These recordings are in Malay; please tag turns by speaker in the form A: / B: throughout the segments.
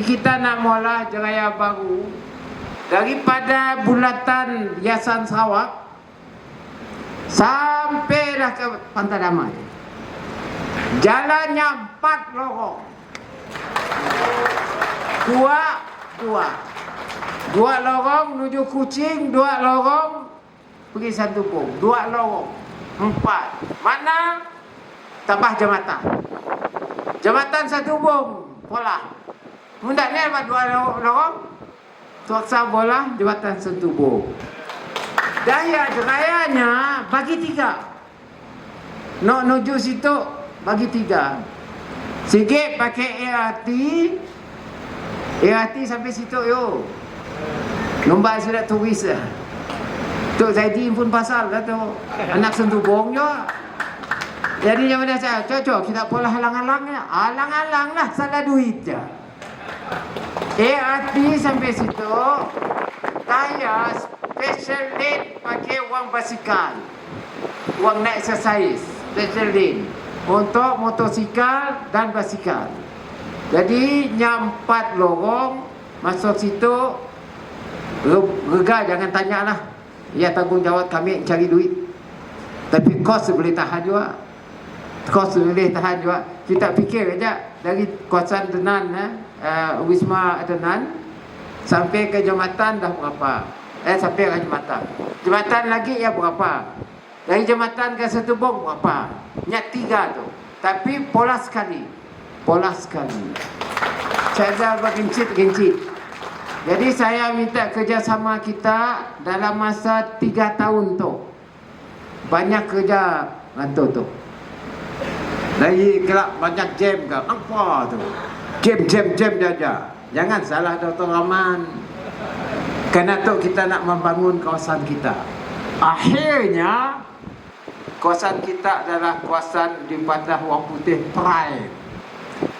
A: kita nak mula Jaya baru daripada bulatan Yayasan Sarawak sampailah ke Pantai Damai. Jalannya 4 lorong. Dua lorong menuju Kuching, 2 lorong pergi Santubong, 2 lorong, 4. Mana? Tambah jambatan. Jambatan Santubong, pola. Mudahnya apa 2 lorong? Tuaksa bola, jambatan Santubong. Daya derayanya bagi 3. Nak menuju situ bagi 3. Sikit pakai ART sampai situ yo. Nombor sudah tulis lah. Tok Zaidi pun pasal lah tu. Anak Santubong juga. Jadi yang mana saya cocok kita pola halang-halangnya. Halang-halang lah, salah duit je. ART sampai situ daya special lane pakai wang basikal, wang naik exercise special lane untuk motosikal dan basikal. Jadi yang 4 lorong masuk situ rega, jangan tanya lah, ya tanggungjawab kami cari duit. Tapi kos boleh tahan juga, kita fikir aja dari kawasan Denan Wisma Denan sampai ke jambatan dah berapa, sampai ke jambatan lagi ya berapa, dari jambatan ke Santubong berapa, nyak 3 tu. Tapi pola sekali saya bergencit. Jadi saya minta kerjasama kita dalam masa 3 tahun tu. Banyak kerja ngantuk tu. Dari kelak banyak jam ke apa tu, jam jaja. Jangan salah Dr. Rahman. Kerana tu kita nak membangun kawasan kita. Akhirnya kawasan kita adalah kawasan di Bandar Wang Putih Prime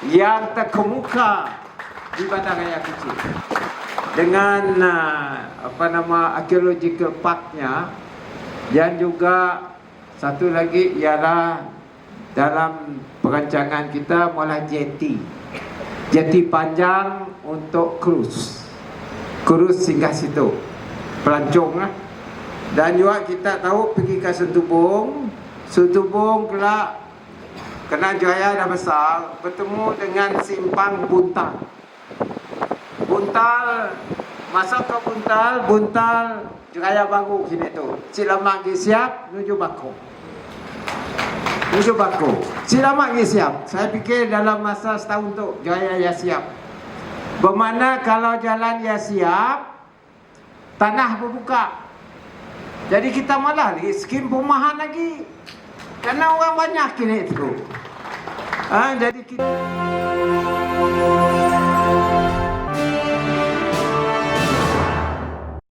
A: yang terkemuka di Bandaraya Kuching dengan archaeological parknya. Dan juga satu lagi ialah dalam perancangan kita mula jeti panjang untuk cruise singgah situ, pelancong lah. Dan juga kita tahu pergi ke Santubong kelak kena Jaya dah besar, bertemu dengan simpang Buntal, masuk ke Buntal Jaya baru sini tu. Sila lagi siap menuju Bako. Sila lagi siap. Saya fikir dalam masa setahun tu Jaya ya siap. Bermakna kalau jalan ya siap, tanah berbuka. Jadi kita malah lagi skim perumahan lagi. Karena orang banyak kini itu. Jadi kita